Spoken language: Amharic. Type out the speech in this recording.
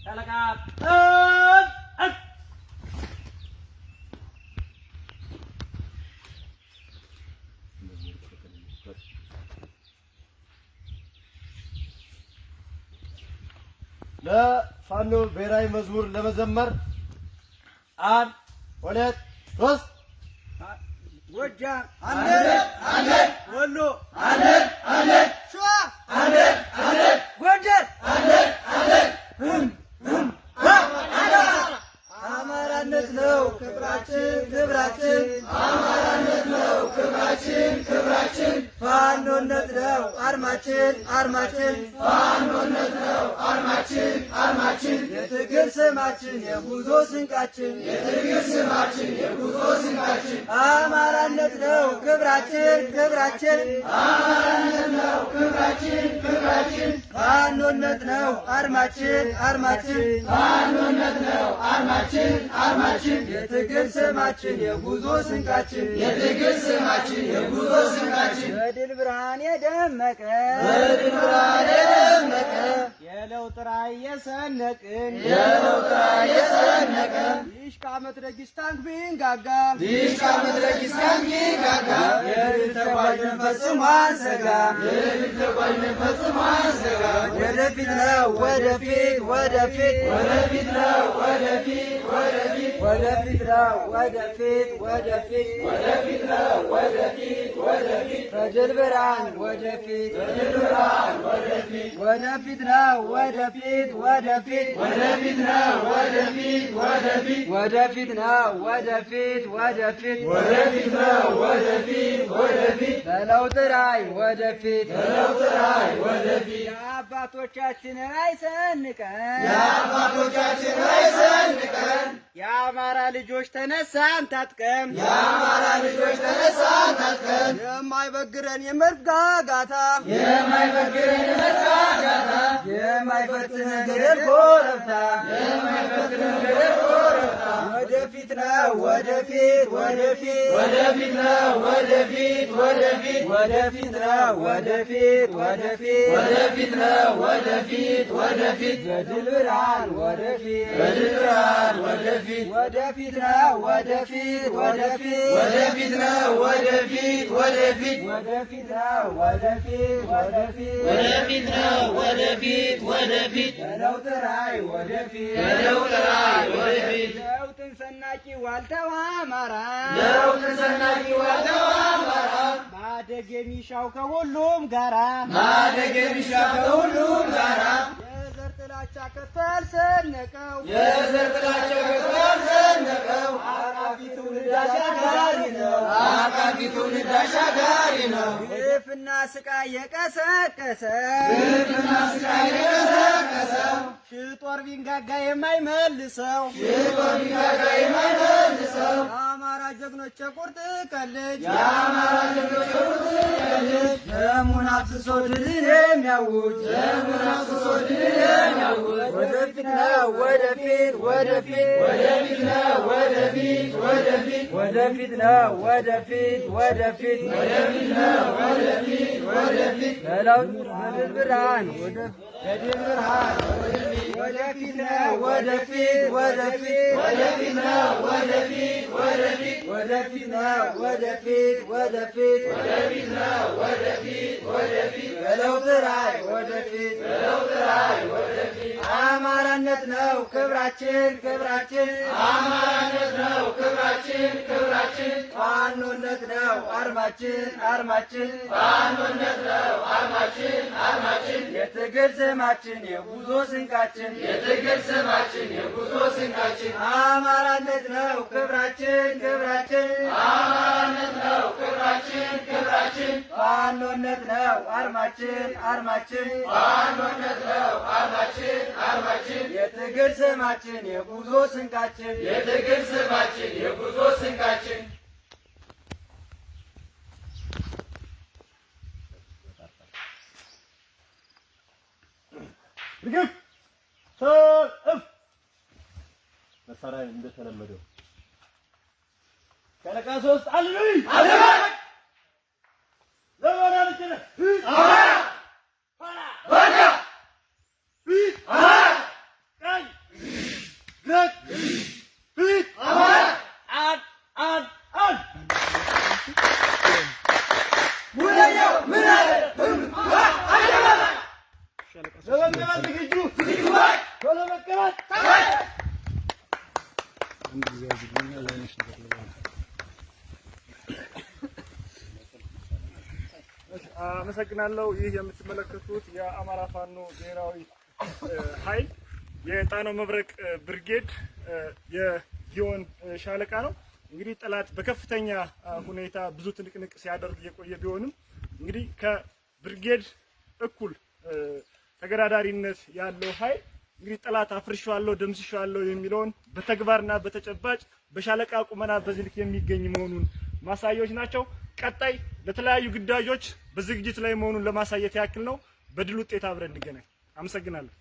Talaga. لا فانو بيراي مزمور لمزمر عن ولد رص وجه عندك ولو عندك شو عندك ጎንደር አማራነት ነው ክብራችን ክብራችን አማራነት ነው ክብራችን ክብራችን ፋኖነት ነው አርማችን አርማችን ፋኖነት ነው አርማችን አርማችን የትግል ስማችን የጉዞ ስንቃችን የትግል ስማችን የጉዞ ስንቃችን አማራነት ነው ክብራችን ክብራችን አማራነት ነው ክብራችን ክብራችን ፋኖነት ነው አርማችን አርማችን ፋኖነት ነው አርማችን አርማችን የትግል ስማችን የጉዞ ስንቃችን የትግል ስማችን የጉዞ ስንቃችን በድል ብርሃን የደመቀ በድል ብርሃን የደመቀ የለውጥ ራዕይ የሰነቅን የለውጥ ራዕይ የሰነቅን ዲሽቃ መትረጊስ ታንክ ቢንጋጋ ዲሽቃ መትረጊስ ታንክ ቢንጋጋ የድል ተጓዥን ፈጽሞ አንሰጋም የድል ተጓዥን ፈጽሞ አንሰጋም ወደፊት ነው ወደፊት ወደፊት ወደፊት ነው ወደፊት ወደፊት ወደፊት ነው ወደፊት ወደፊት ወደፊት ነው ወደፊት ወደፊት በድል ብርሃን ወደፊት በድል ብርሃን ወደፊት ወደፊት ነው ወደፊት ወደፊት ወደፊት ነው ወደፊት ወደፊት ወደፊት ነው ወደፊት ወደፊት ወደፊት ነው ወደፊት ወደፊት በለውጥ ራዕይ ወደፊት በለውጥ ራዕይ ወደፊት የአባቶቻችን ራዕይ ሰንቀን የአባቶቻችን ራዕይ ሰንቀን የአማራ ልጆች ተነሳን ታጥቀን የአማራ ልጆች ተነሳን ታጥቀን የማይበግረን የመድፍ ጋጋታ የማይበግረን የመድፍ ጋጋታ የማይፈትነን ገደል ኮረብታ የማይፈትነን ገደል ኮረብታ ወደፊት ነው ወደፊት ወደፊት ወደፊት ነው ወደፊት ወደፊት ወደፊት ነው ወደፊት ወደፊት ወደፊት ነው ወደፊት ወደፊት በድል ብርሃን ወደፊት በድል ብርሃን ወደፊት ወደፊት ነው ወደፊት ወደፊት ወደፊት ነው ወደፊት ወደፊት ወደፊት ነው ወደፊት ወደፊት ወደፊት ነው ወደፊት ወደፊት በለውጥ ራዕይ ወደፊት በለውጥ ራዕይ ወደፊት ለውጥን ሰናቂ ዋልተው አማራ ለውጥን ሰናቂ ዋልተው አማራ ማደግ የሚሻው ከሁሉም ጋራ ማደግ የሚሻው ከሁሉም ጋራ የዘር ጥላቻ ከተል ሰነቀው የዘር ጥላቻ ከተል ሰነቀው አቃፊ ትውልድ አሻጋሪ ነው አቃፊ ትውልድ አሻጋሪ ነው ግፍና ስቃይ የቀሰቀሰ ግፍና ስቃይ የቀሰቀሰው ሽጦር ቢንጋጋ የማይመልሰው ሽጦር ቢንጋጋ የማይመልሰው የአማራ ጀግኖች የቁርጥ ቀን ልጅ የአማራ ጀግኖች የቁርጥ ቀን ልጅ ደሙን አፍስሶ ድልን የሚያውጅ ደሙን አፍስሶ ድልን የሚያውጅ ወደፊት ነው ወደፊት ወደፊት ወደፊት ነው ወደፊት ወደፊት ወደፊት ነው ወደፊት ወደፊት ወደፊት ነው ወደፊት ወደፊት በለውጥ በድል ብርሃን በድል ብርሃን ወደፊት ነው ወደፊት ወደፊት ወደፊት ነው ወደፊት ወደፊት ወደፊት ነው ወደፊት ወደፊት ወደፊት ነው ወደፊት ወደፊት በለውጥ ራዕይ ወደፊት በለውጥ ራዕይ ወደፊት አማራነት ነው ክብራችን ክብራችን አማራነት ነው ክብራችን ክብራችን ፋኖነት ነው አርማችን አርማችን ፋኖነት ነው አርማችን አርማችን የትግል ስማችን የጉዞ ስንቃችን የትግል ስማችን የጉዞ ስንቃችን አማራነት ነው ክብራችን ክብራችን አማራነት ነው ክብራችን ክብራችን ፋኖነት ነው አርማችን አርማችን ፋኖነት ነው አርማችን አርማችን የትግል ስማችን የጉዞ ስንቃችን የትግል ስማችን የጉዞ ስንቃችን ምግብ ሰፍ መሳሪያ እንደተለመደው ከለቃ ሶስት አልሉይ አለባይ ለማና ልጅነ አማራ ፋና ወጋ ቢት አማራ ቀይ አመሰግናለሁ። ይህ የምትመለከቱት የአማራ ፋኖ ብሔራዊ ኃይል የጣናው መብረቅ ብርጌድ የጊዮን ሻለቃ ነው። እንግዲህ ጠላት በከፍተኛ ሁኔታ ብዙ ትንቅንቅ ሲያደርግ የቆየ ቢሆንም እንግዲህ ከብርጌድ እኩል ተገዳዳሪነት ያለው ኃይል እንግዲህ ጠላት አፍርሻለሁ ደምስሻለሁ የሚለውን በተግባርና በተጨባጭ በሻለቃ ቁመና በዚህ ልክ የሚገኝ መሆኑን ማሳያዎች ናቸው። ቀጣይ ለተለያዩ ግዳጆች በዝግጅት ላይ መሆኑን ለማሳየት ያክል ነው። በድል ውጤት አብረን እንገናኝ። አመሰግናለሁ።